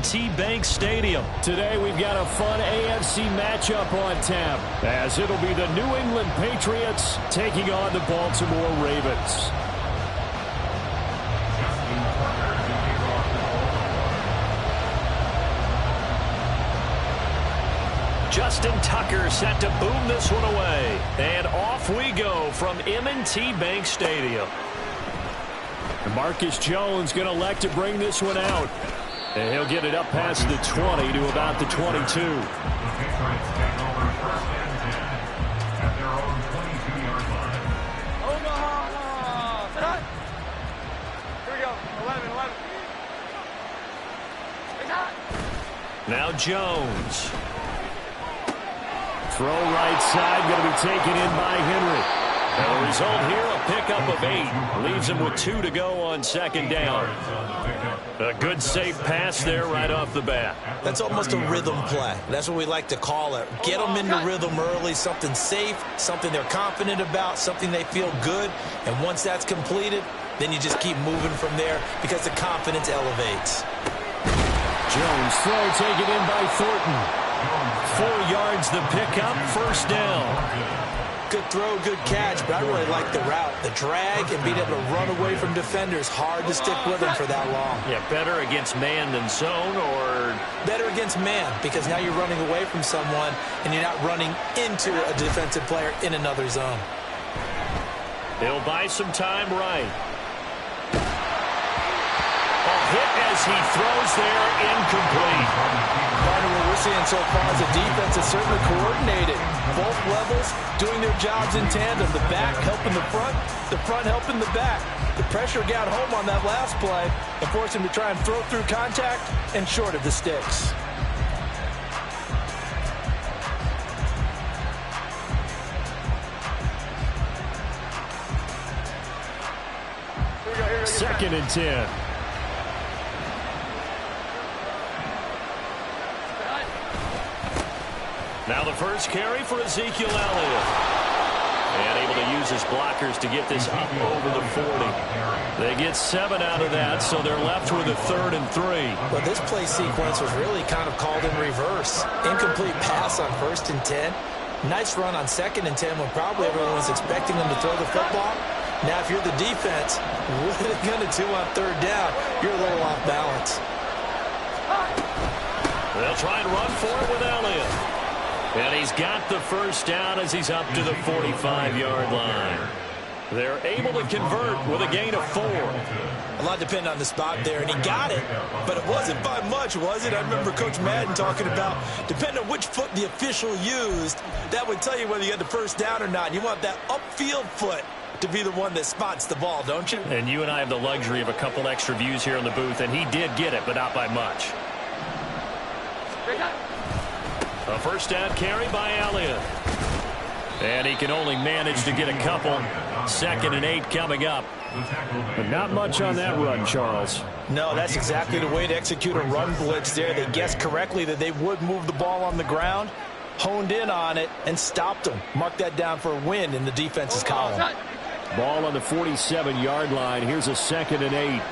M&T Bank Stadium. Today we've got a fun AFC matchup on tap, as it'll be the New England Patriots taking on the Baltimore Ravens. Justin Tucker set to boom this one away. And off we go from M&T Bank Stadium. Marcus Jones going to elect to bring this one out. And he'll get it up past the 20 to about the 22. Now Jones. Throw right side, going to be taken in by Henry. And the result here, a pickup of 8. Leaves him with 2 to go on second down. A good safe pass there right off the bat. That's almost a rhythm play. That's what we like to call it. Get them into rhythm early, something safe, something they're confident about, something they feel good. And once that's completed, then you just keep moving from there because the confidence elevates. Jones throw taken in by Thornton. 4 yards the pickup, first down. Good throw, good catch, but I really like the route. The drag and being able to run away from defenders, hard to stick with them for that long. Yeah, better against man than zone, or? Better against man, because now you're running away from someone and you're not running into a defensive player in another zone. He'll buy some time right. A hit as he throws there, incomplete. Part of what we're seeing so far is the defense is certainly coordinated. Both levels doing their jobs in tandem. The back helping the front helping the back. The pressure got home on that last play and forced him to try and throw through contact and short of the sticks. Second and 10. Now the first carry for Ezekiel Elliott. And able to use his blockers to get this up over the 40. They get 7 out of that, so they're left with a 3rd and 3. Well, this play sequence was really kind of called in reverse. Incomplete pass on 1st and 10. Nice run on 2nd and 10 when probably everyone was expecting them to throw the football. Now, if you're the defense, what are they going to do on 3rd down? You're a little off balance. They'll try and run for it with Elliott. And he's got the first down as he's up to the 45-yard line. They're able to convert with a gain of 4. A lot depended on the spot there, and he got it, but it wasn't by much, was it? I remember Coach Madden talking about, depending on which foot the official used, that would tell you whether you had the first down or not. You want that upfield foot to be the one that spots the ball, don't you? And you and I have the luxury of a couple extra views here in the booth, and he did get it, but not by much. A first down carry by Elliott. And he can only manage to get a couple. 2nd and 8 coming up. But not much on that run, Charles. No, that's exactly the way to execute a run blitz there. They guessed correctly that they would move the ball on the ground, honed in on it, and stopped them. Mark that down for a win in the defense's column. Ball on the 47-yard line. Here's a 2nd and 8.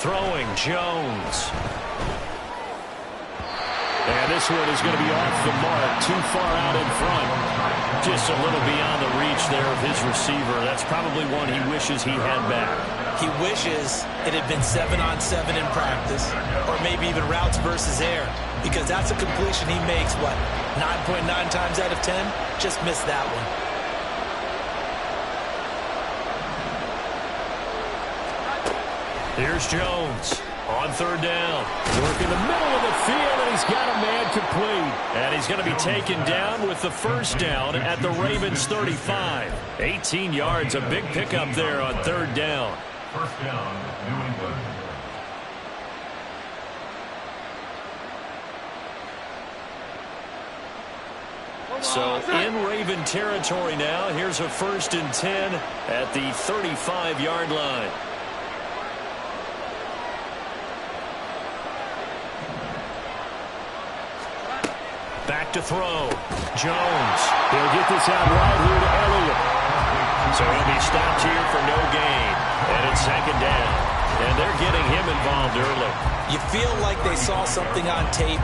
Throwing Jones. And this one is going to be off the mark, too far out in front. Just a little beyond the reach there of his receiver. That's probably one he wishes he had back. He wishes it had been 7-on-7 in practice, or maybe even routes versus air, because that's a completion he makes, what, 9.9 times out of 10? Just missed that one. Here's Jones on 3rd down. Work in the middle of the field, and he's got a man complete. And he's going to be taken down with the first down at the Ravens 35. 18 yards, a big pickup there on 3rd down. First down, New England. So in Raven territory now. Here's a 1st and 10 at the 35-yard line. Back to throw. Jones. He'll get this out right here to Elliott. So he'll be stopped here for no gain. second down. And they're getting him involved early. You feel like they saw something on tape,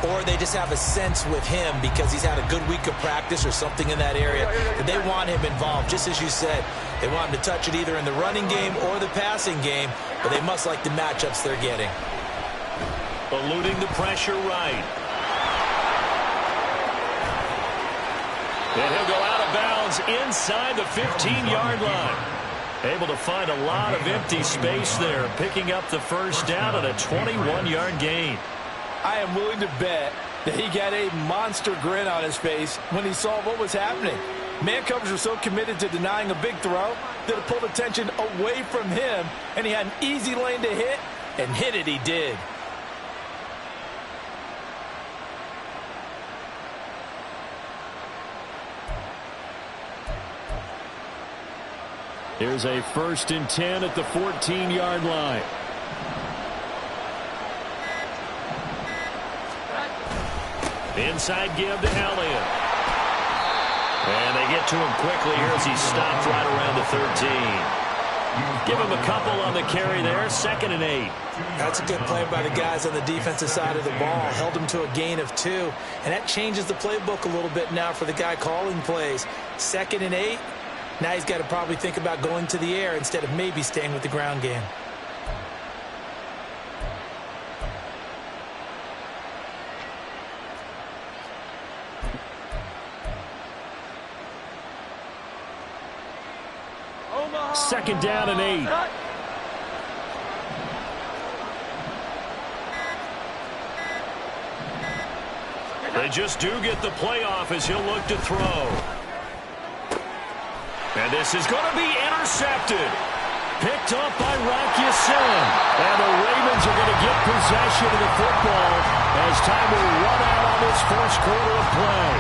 or they just have a sense with him because he's had a good week of practice or something in that area that they want him involved. Just as you said, they want him to touch it either in the running game or the passing game, but they must like the matchups they're getting. Eluding the pressure right. And he'll go out of bounds inside the 15-yard line. Able to find a lot of empty space there, picking up the first down and a 21-yard gain. I am willing to bet that he got a monster grin on his face when he saw what was happening. Man coverage were so committed to denying a big throw that it pulled attention away from him, and he had an easy lane to hit, and hit it he did. Here's a 1st and 10 at the 14-yard line. Inside give to Elliott. And they get to him quickly here as he stopped right around the 13. Give him a couple on the carry there, 2nd and 8. That's a good play by the guys on the defensive side of the ball. Held him to a gain of 2. And that changes the playbook a little bit now for the guy calling plays. 2nd and 8. Now he's got to probably think about going to the air instead of maybe staying with the ground game. Second down and 8. They just do get the playoff as he'll look to throw. And this is going to be intercepted. Picked up by Rocky Sin. And the Ravens are going to get possession of the football as time will run out on this first quarter of play.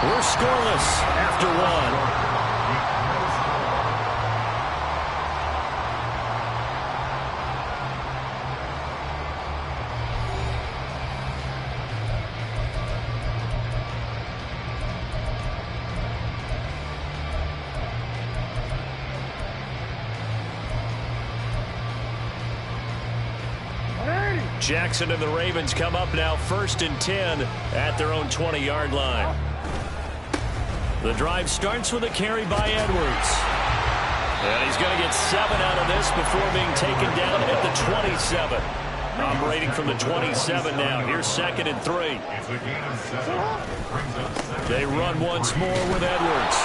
We're scoreless after 1. Jackson and the Ravens come up now 1st and 10 at their own 20-yard line. The drive starts with a carry by Edwards. And he's going to get 7 out of this before being taken down at the 27. Operating from the 27 now. Here's 2nd and 3. They run once more with Edwards.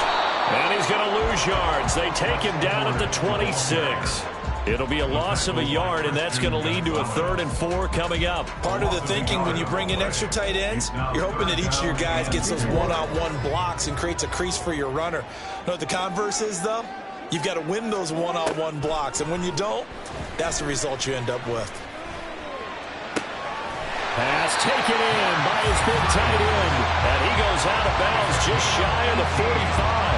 And he's going to lose yards. They take him down at the 26. It'll be a loss of a yard, and that's going to lead to a 3rd and 4 coming up. Part of the thinking when you bring in extra tight ends, you're hoping that each of your guys gets those one-on-one blocks and creates a crease for your runner. You know what the converse is, though? You've got to win those one-on-one blocks, and when you don't, that's the result you end up with. Pass taken in by his big tight end. And he goes out of bounds just shy of the 45.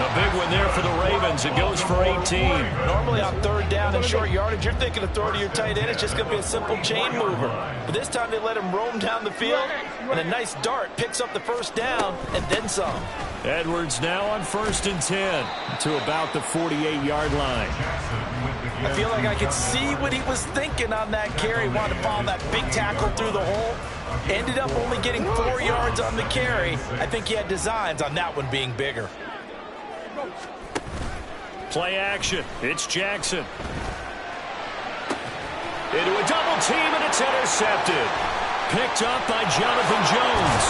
A big one there for the Ravens. It goes for 18. Normally on 3rd down and short yardage, you're thinking of throwing to your tight end. It's just going to be a simple chain mover. But this time they let him roam down the field, and a nice dart picks up the 1st down and then some. Edwards now on 1st and 10 to about the 48-yard line. I feel like I could see what he was thinking on that carry. Wanted to follow that big tackle through the hole. Ended up only getting 4 yards on the carry. I think he had designs on that one being bigger. Play action. It's Jackson. Into a double team, and it's intercepted. Picked up by Jonathan Jones.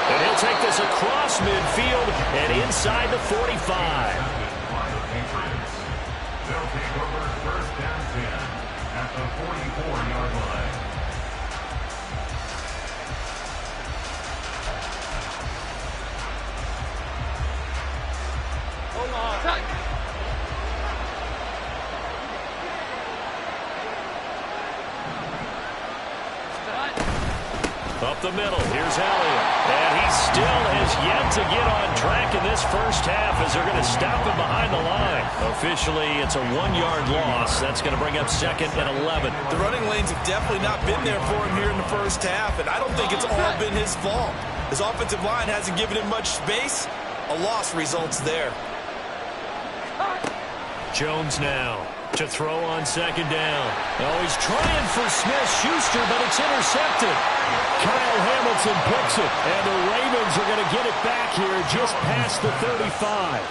And he'll take this across midfield and inside the 45. They'll take over 1st and 10 at the 44-yard line. Up the middle, here's Elliott. And he still has yet to get on track in this first half as they're going to stop him behind the line. Officially, it's a 1-yard loss. That's going to bring up 2nd and 11. The running lanes have definitely not been there for him here in the first half, and I don't think it's all been his fault. His offensive line hasn't given him much space. A loss results there. Jones now. To throw on second down. Oh, he's trying for Smith-Schuster, but it's intercepted. Kyle Hamilton picks it, and the Ravens are going to get it back here just past the 35.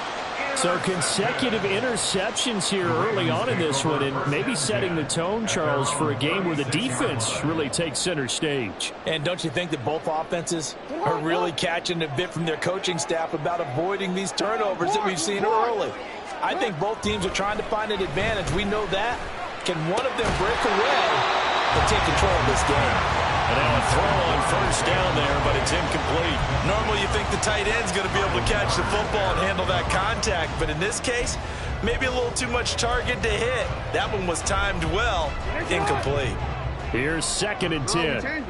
So consecutive interceptions here early on in this one, and maybe setting the tone, Charles, for a game where the defense really takes center stage. And don't you think that both offenses are really catching a bit from their coaching staff about avoiding these turnovers that we've seen early? I think both teams are trying to find an advantage. We know that. Can one of them break away and take control of this game? And now a throw on first down there, but it's incomplete. Normally you think the tight end's going to be able to catch the football and handle that contact, but in this case, maybe a little too much target to hit. That one was timed well. Incomplete. Here's 2nd and 10.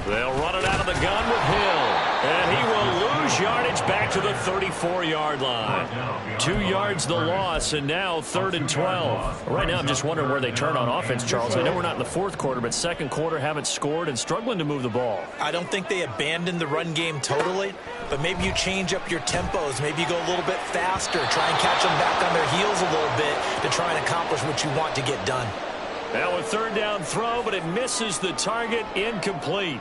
They'll run it out of the gun with Hill. And he will lose yardage back to the 34-yard line. 2 yards the loss, and now 3rd and 12. Right now I'm just wondering where they turn on offense, Charles. I know we're not in the 4th quarter, but 2nd quarter haven't scored and struggling to move the ball. I don't think they abandoned the run game totally, but maybe you change up your tempos. Maybe you go a little bit faster. Try and catch them back on their heels a little bit to try and accomplish what you want to get done. Now a 3rd down throw, but it misses the target. Incomplete.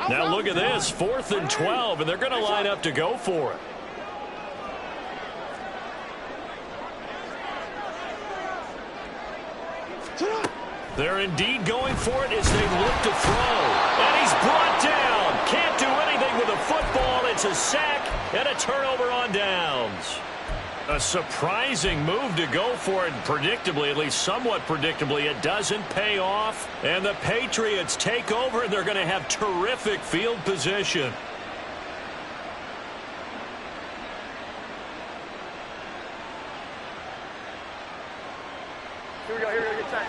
Now look at this, 4th and 12, and they're going to line up to go for it. They're indeed going for it as they look to throw. And he's brought down. Can't do anything with a football. It's a sack and a turnover on downs. A surprising move to go for it, and predictably, at least somewhat predictably, it doesn't pay off. And the Patriots take over, and they're going to have terrific field position. Here we go, get tight.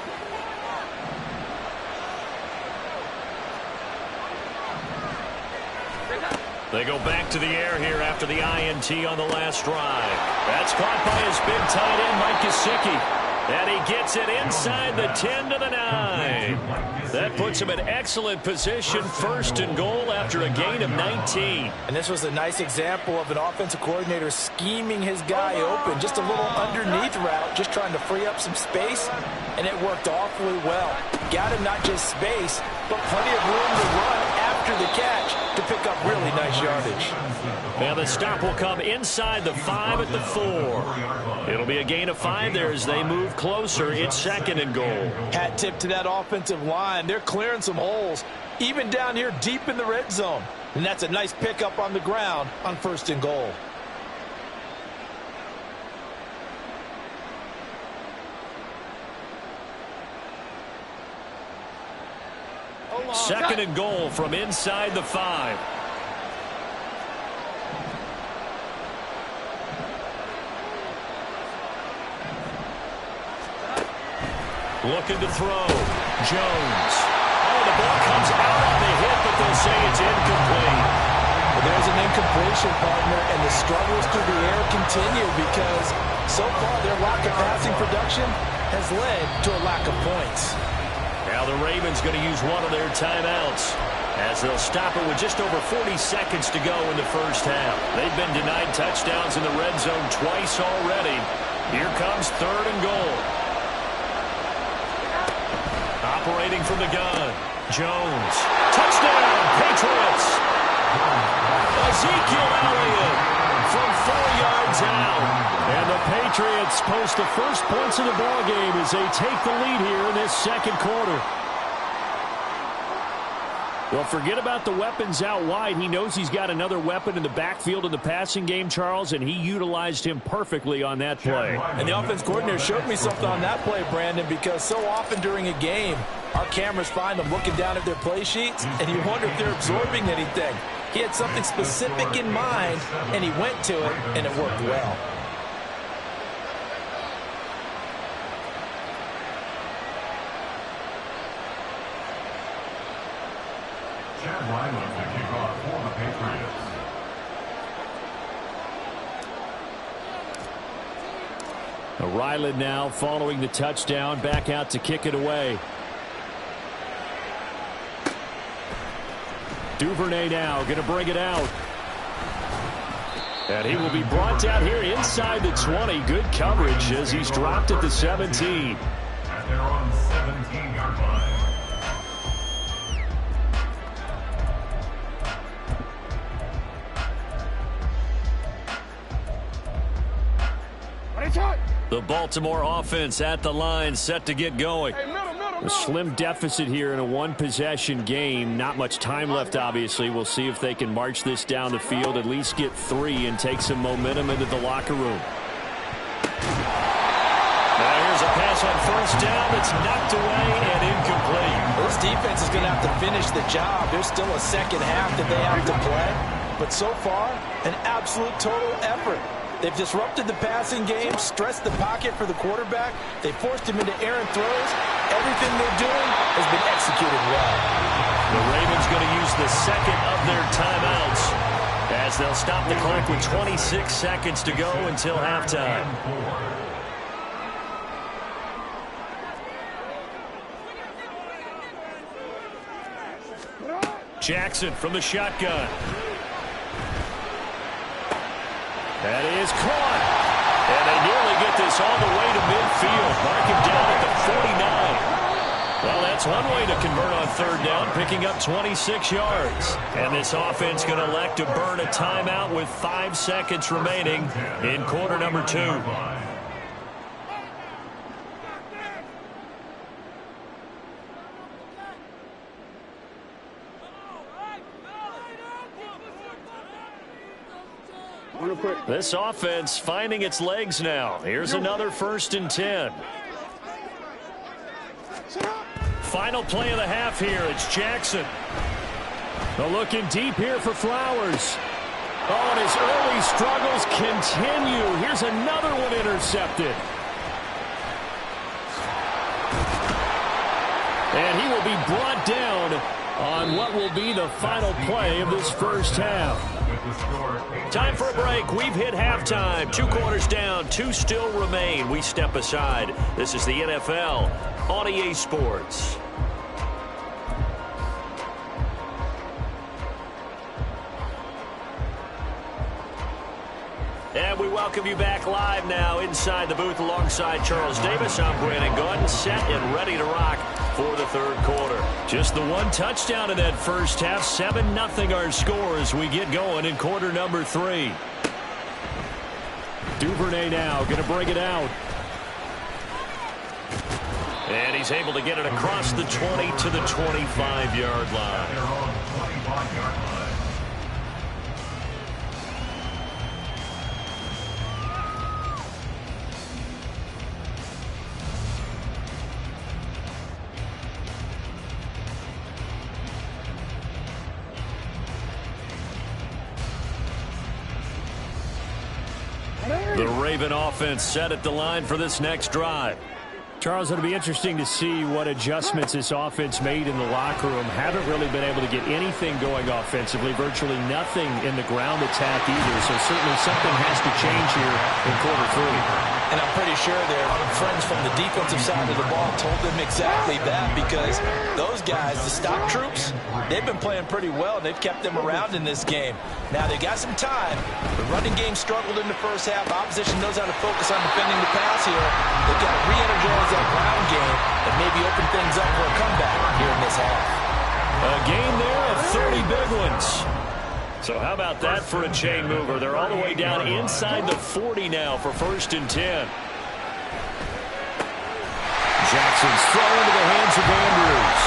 They go back to the air here after the INT on the last drive. That's caught by his big tight end, Mike Gesicki. And he gets it inside the 10 to the 9. That puts him in excellent position, 1st and goal after a gain of 19. And this was a nice example of an offensive coordinator scheming his guy open. Just a little underneath route, just trying to free up some space, and it worked awfully well. Got him not just space, but plenty of room to run after the catch to pick up really nice yardage. Now the stop will come inside the 5 at the 4. It'll be a gain of 5 there as they move closer. It's 2nd and goal. Hat tip to that offensive line. They're clearing some holes, even down here deep in the red zone. And that's a nice pickup on the ground on 1st and goal. Second and goal from inside the 5. Looking to throw. Jones. Oh, the ball comes out on the hit, but they'll say it's incomplete. Well, there's an incompletion, partner, and the struggles through the air continue because so far their lack of passing production has led to a lack of points. Now the Ravens going to use one of their timeouts as they'll stop it with just over 40 seconds to go in the first half. They've been denied touchdowns in the red zone twice already. Here comes 3rd and goal. Operating from the gun. Jones. Touchdown, Patriots. Ezekiel Elliott from 4 yards out. And the Patriots post the first points of the ballgame as they take the lead here in this 2nd quarter. Well, forget about the weapons out wide. He knows he's got another weapon in the backfield in the passing game, Charles, and he utilized him perfectly on that play. And the offense coordinator showed me something on that play, Brandon, because so often during a game, our cameras find them looking down at their play sheets, and you wonder if they're absorbing anything. He had something specific in mind, and he went to it, and it worked well. Ryland to kick off for the Patriots. Ryland now following the touchdown, back out to kick it away. Duvernay now going to bring it out. And he will be brought down here inside the 20. Good coverage as he's dropped at the 17. At their own 17-yard line. The Baltimore offense at the line, set to get going. A slim deficit here in a one-possession game. Not much time left, obviously. We'll see if they can march this down the field, at least get 3, and take some momentum into the locker room. Now here's a pass on first down that's knocked away and incomplete. This defense is going to have to finish the job. There's still a second half that they have to play. But so far, an absolute total effort. They've disrupted the passing game, stressed the pocket for the quarterback. They forced him into errant throws. Everything they're doing has been executed well. The Ravens going to use the second of their timeouts as they'll stop the clock with 26 seconds to go until halftime. Jackson from the shotgun. That is caught. And they nearly get this all the way to midfield. Mark him down at the 49. Well, that's one way to convert on third down, picking up 26 yards. And this offense going to elect to burn a timeout with 5 seconds remaining in quarter number 2. This offense finding its legs now. Here's another 1st and 10. Final play of the half here. It's Jackson. They're looking deep here for Flowers. Oh, and his early struggles continue. Here's another one intercepted. And he will be brought down on what will be the final play of this first half. Time for a break. We've hit halftime. 2 quarters down, 2 still remain. We step aside. This is the NFL on EA Sports. And we welcome you back live now inside the booth alongside Charles Davis. I'm Brandon Gordon, set and ready to rock for the third quarter. Just the one touchdown in that first half. 7-0 our score as we get going in quarter number 3. Duvernay now going to bring it out. And he's able to get it across the 20 to the 25-yard line. Their own 25-yard line. The Raven offense set at the line for this next drive. Charles, it'll be interesting to see what adjustments this offense made in the locker room. Haven't really been able to get anything going offensively, virtually nothing in the ground attack either. So certainly something has to change here in quarter 3. And I'm pretty sure their friends from the defensive side of the ball told them exactly that, because those guys, the stock troops, they've been playing pretty well. They've kept them around in this game. Now, they got some time. The running game struggled in the first half. Opposition knows how to focus on defending the pass here. They've got to re-energize that ground game and maybe open things up for a comeback here in this half. A game there of 30 big ones. So how about that for a chain mover? They're all the way down inside the 40 now for 1st and 10. Jackson's throw into the hands of Andrews.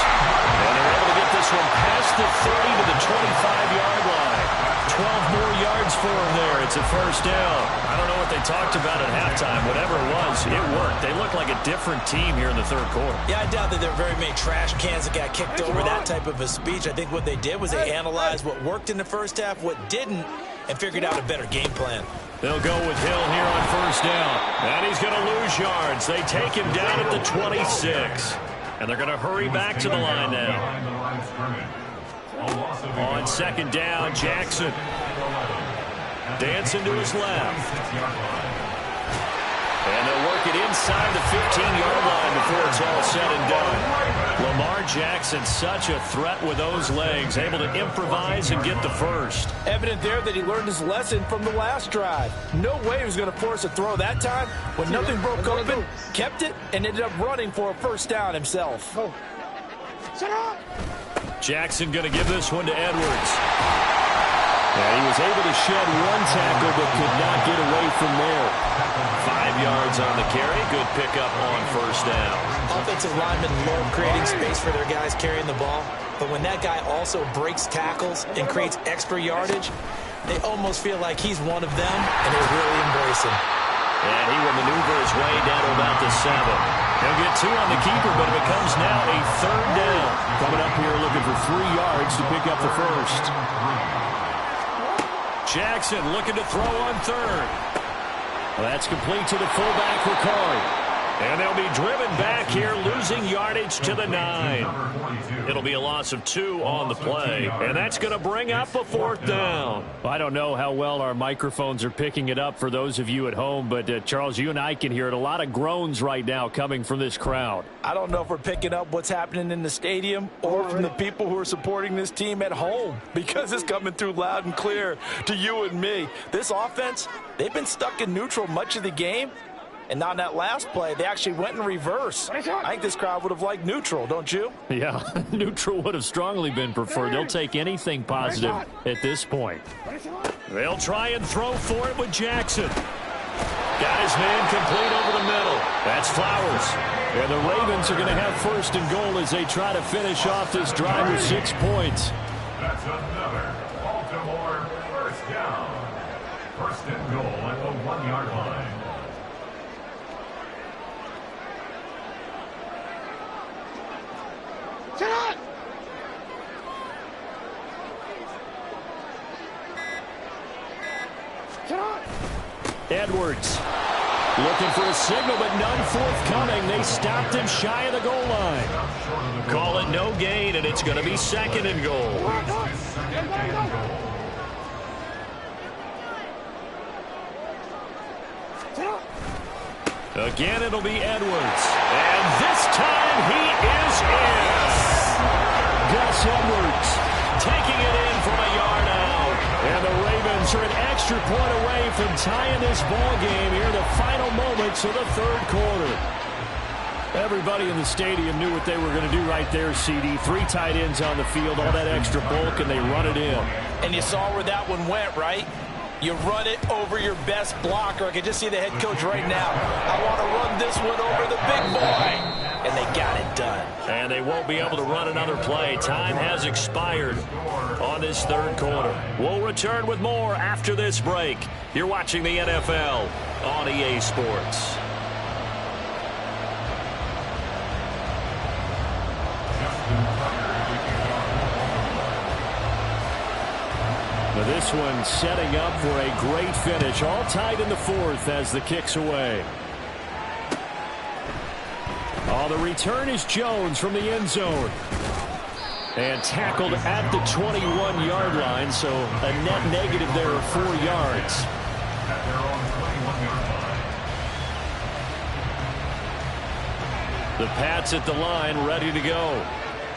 And they're able to get this one past the 30 to the 25-yard line. 12 more yards for him there. It's a 1st down. I don't know what they talked about at halftime. Whatever it was, it worked. They look like a different team here in the third quarter. Yeah, I doubt that there are very many trash cans that got kicked over, that type of a speech. I think what they did was they analyzed what worked in the first half, what didn't, and figured out a better game plan. They'll go with Hill here on 1st down. And he's going to lose yards. They take him down at the 26. And they're going to hurry back to the line now. On 2nd down, Jackson. Dancing to his left. And they'll work it inside the 15-yard line before it's all said and done. Lamar Jackson, such a threat with those legs, able to improvise and get the first. Evident there that he learned his lesson from the last drive. No way he was going to force a throw that time. When nothing broke open, kept it, and ended up running for a first down himself. Jackson going to give this one to Edwards. And he was able to shed one tackle but could not get away from there. 5 yards on the carry. Good pickup on first down. Offensive linemen love creating space for their guys carrying the ball. But when that guy also breaks tackles and creates extra yardage, they almost feel like he's one of them, and they really embrace him. And he will maneuver his way down to about the 7. He'll get 2 on the keeper, but it becomes now a third down. Coming up here looking for 3 yards to pick up the first. Jackson looking to throw on third. Well, that's complete to the fullback, Ricard. And they'll be driven back here, losing yardage to the 9. It'll be a loss of 2 on the play, and that's going to bring up a 4th down. I don't know how well our microphones are picking it up for those of you at home, but Charles, you and I can hear it. A lot of groans right now coming from this crowd. I don't know if we're picking up what's happening in the stadium or from the people who are supporting this team at home, because it's coming through loud and clear to you and me. This offense, they've been stuck in neutral much of the game. And on that last play, they actually went in reverse. I think this crowd would have liked neutral, don't you? Yeah, neutral would have strongly been preferred. They'll take anything positive at this point. They'll try and throw for it with Jackson. Got his man complete over the middle. That's Flowers. And the Ravens are going to have first and goal as they try to finish off this drive with 6 points. That's another Baltimore first down. First and goal at the 1-yard line. Edwards looking for a signal, but none forthcoming. They stopped him shy of the goal line. Call it no gain, and it's going to be 2nd and goal. Again, it'll be Edwards. And this time he is in. Gus Edwards taking it in from a yard out. And the Ravens are an extra point away from tying this ball game here in the final moments of the third quarter. Everybody in the stadium knew what they were going to do right there, CD. 3 tight ends on the field, all that extra bulk, and they run it in. And you saw where that one went, right? You run it over your best blocker. I can just see the head coach right now. I want to run this one over the big boy. And they got it done. And they won't be able to run another play. Time has expired on this third quarter. We'll return with more after this break. You're watching the NFL on EA Sports. But this one setting up for a great finish. All tied in the 4th as the kick's away. Oh, the return is Jones from the end zone. And tackled at the 21-yard line, so a net negative there of 4 yards. At their own 21-yard line. The Pats at the line, ready to go.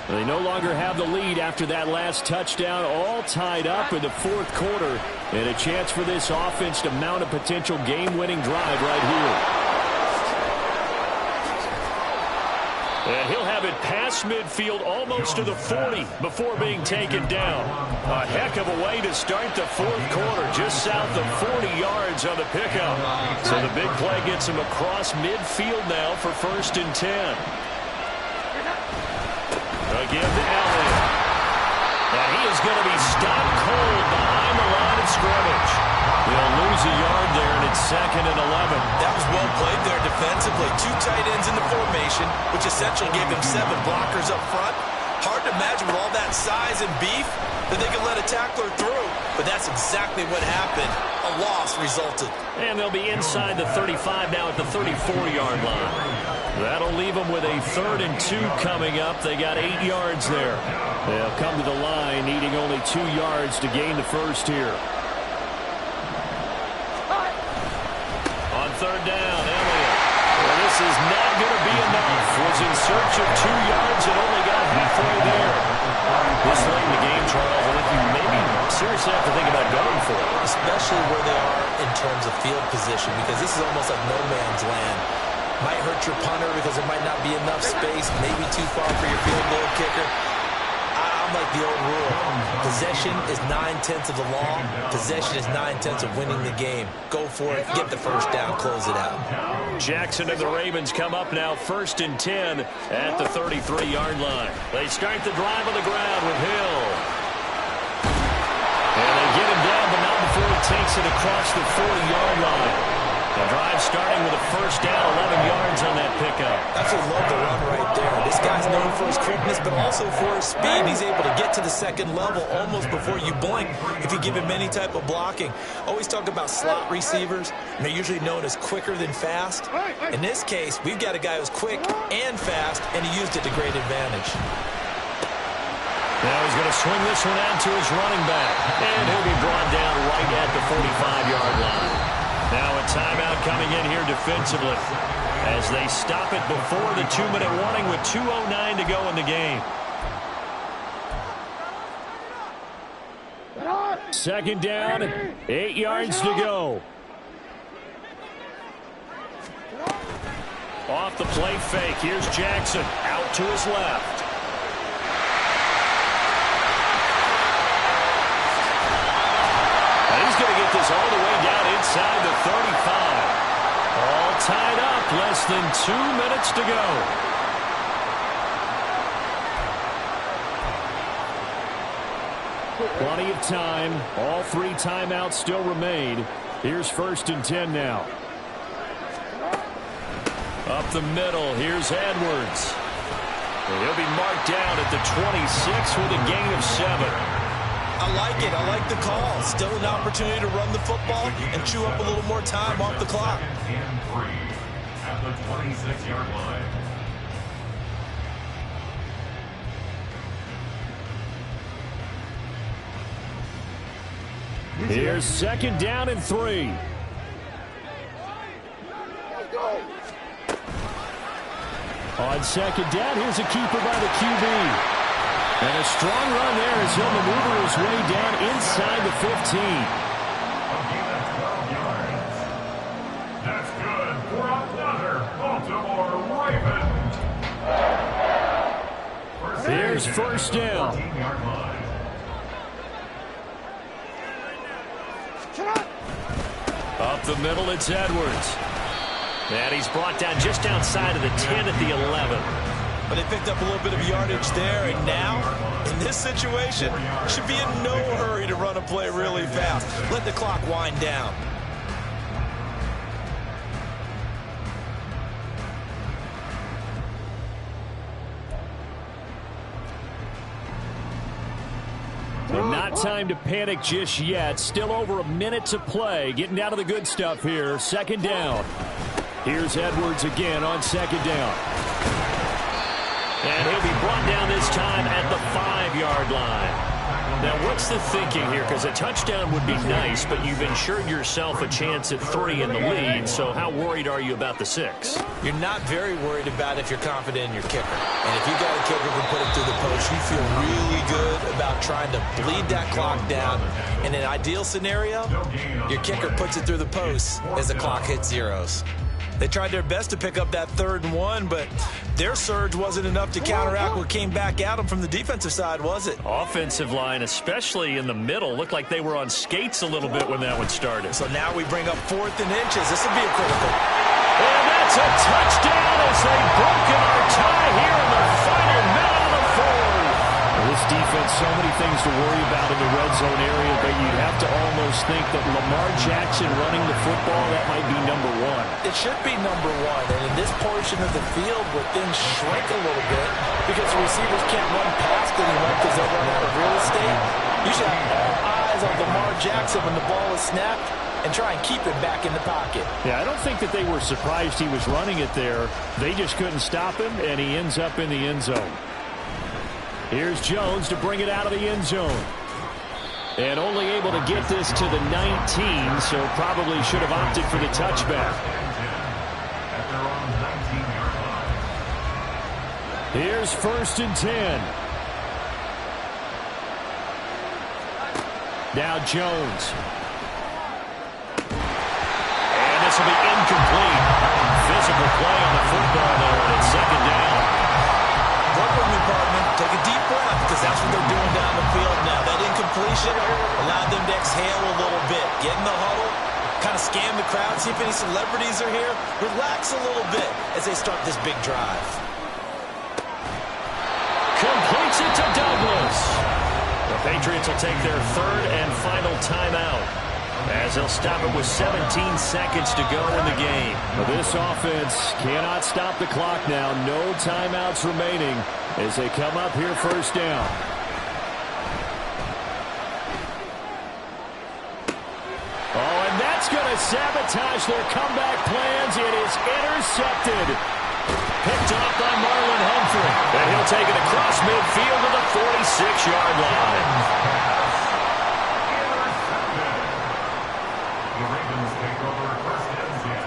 They no longer have the lead after that last touchdown, all tied up in the 4th quarter. And a chance for this offense to mount a potential game-winning drive right here. And he'll have it past midfield almost to the 40 before being taken down. A heck of a way to start the 4th quarter, just south of 40 yards on the pickup. So the big play gets him across midfield now for 1st and 10. Again to Elliott. And he is going to be stopped cold behind the line of scrimmage. They'll lose a yard there, and it's 2nd and 11. That was well played there defensively. 2 tight ends in the formation, which essentially gave them 7 blockers up front. Hard to imagine with all that size and beef that they could let a tackler through. But that's exactly what happened. A loss resulted. And they'll be inside the 35 now at the 34-yard line. That'll leave them with a 3rd and 2 coming up. They got 8 yards there. They'll come to the line needing only 2 yards to gain the first here. On 3rd down, Elliott. Well, this is not not going to be enough. Was in search of 2 yards and only got halfway there. This late in the game, Charles, I think you maybe seriously have to think about going for it. Especially where they are in terms of field position, because this is almost like no man's land. Might hurt your punter because there might not be enough space, maybe too far for your field goal kicker. I'm like the old rule. Possession is 9/10 of the law. Possession is 9/10 of winning the game. Go for it. Get the first down. Close it out. Jackson and the Ravens come up now 1st and 10 at the 33-yard line. They start the drive on the ground with Hill. And they get him down, but not before he takes it across the 40-yard line. The drive starting with a first down, 11 yards on that pickup. Absolutely love the run right there. This guy's known for his quickness, but also for his speed. He's able to get to the second level almost before you blink if you give him any type of blocking. Always talk about slot receivers, and they're usually known as quicker than fast. In this case, we've got a guy who's quick and fast, and he used it to great advantage. Now he's going to swing this one out to his running back, and he'll be brought down right at the 45-yard line. Now a timeout coming in here defensively as they stop it before the 2-minute warning with 2:09 to go in the game. Second down, 8 yards to go. Off the play fake, here's Jackson out to his left. He's going to get this all the way down inside the 35. All tied up, less than 2 minutes to go. Plenty of time. All 3 timeouts still remain. Here's 1st and 10 now. Up the middle, here's Edwards. He'll be marked down at the 26 with a gain of 7. I like it. I like the call. Still an opportunity to run the football and chew up a little more time off the clock. At the 26-yard line. Here's 2nd down and 3. On 2nd down, here's a keeper by the QB. And a strong run there as he'll maneuver his way down inside the 15. That's good for another Baltimore Ravens. Here's 1st down. Up the middle, it's Edwards. And he's brought down just outside of the 10 at the 11. But they picked up a little bit of yardage there, and now, in this situation, should be in no hurry to run a play really fast. Let the clock wind down. Well, not time to panic just yet. Still over a minute to play. Getting down to the good stuff here. 2nd down. Here's Edwards again on 2nd down. And he'll be brought down this time at the 5-yard line. Now, what's the thinking here? Because a touchdown would be nice, but you've ensured yourself a chance at 3 in the lead, so how worried are you about the 6? You're not very worried about if you're confident in your kicker. And if you got a kicker who can put it through the post, you feel really good about trying to bleed that clock down. In an ideal scenario, your kicker puts it through the post as the clock hits zeros. They tried their best to pick up that 3rd and 1, but their surge wasn't enough to counteract what came back at them from the defensive side, was it? Offensive line, especially in the middle, looked like they were on skates a little bit when that one started. So now we bring up 4th and inches. This will be a critical. And that's a touchdown as they've broken our tie here in the final minute of the 4th. This defense, so many things to worry about in the red zone area, but you'd have to almost think that Lamar Jackson running the football, that might be number 1. It should be number 1, and in this portion of the field where things shrink a little bit because the receivers can't run past anyone because they'll run out of real estate, you should have all eyes on Lamar Jackson when the ball is snapped and try and keep it back in the pocket. Yeah, I don't think that they were surprised he was running it there. They just couldn't stop him, and he ends up in the end zone. Here's Jones to bring it out of the end zone. And only able to get this to the 19, so probably should have opted for the touchback. At their own 19-yard line. Here's 1st and 10. Now Jones. And this will be incomplete. Physical play on the football there, and it's 2nd down. Work with me, partner. Take a deep breath, because that's what they're doing down the field now. That incompletion allowed them to exhale a little bit. Get in the huddle, kind of scan the crowd, see if any celebrities are here. Relax a little bit as they start this big drive. Completes it to Douglas. The Patriots will take their 3rd and final timeout, as they'll stop it with 17 seconds to go in the game. This offense cannot stop the clock now. No timeouts remaining as they come up here 1st down. Oh, and that's going to sabotage their comeback plans. It is intercepted. Picked off by Marlon Humphrey. And he'll take it across midfield to the 46-yard line. The Ravens take over 1st and 10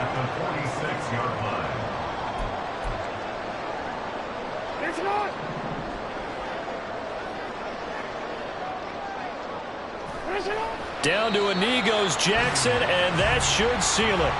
at the 46-yard line. It's not. Down to a knee goes Jackson, and that should seal it.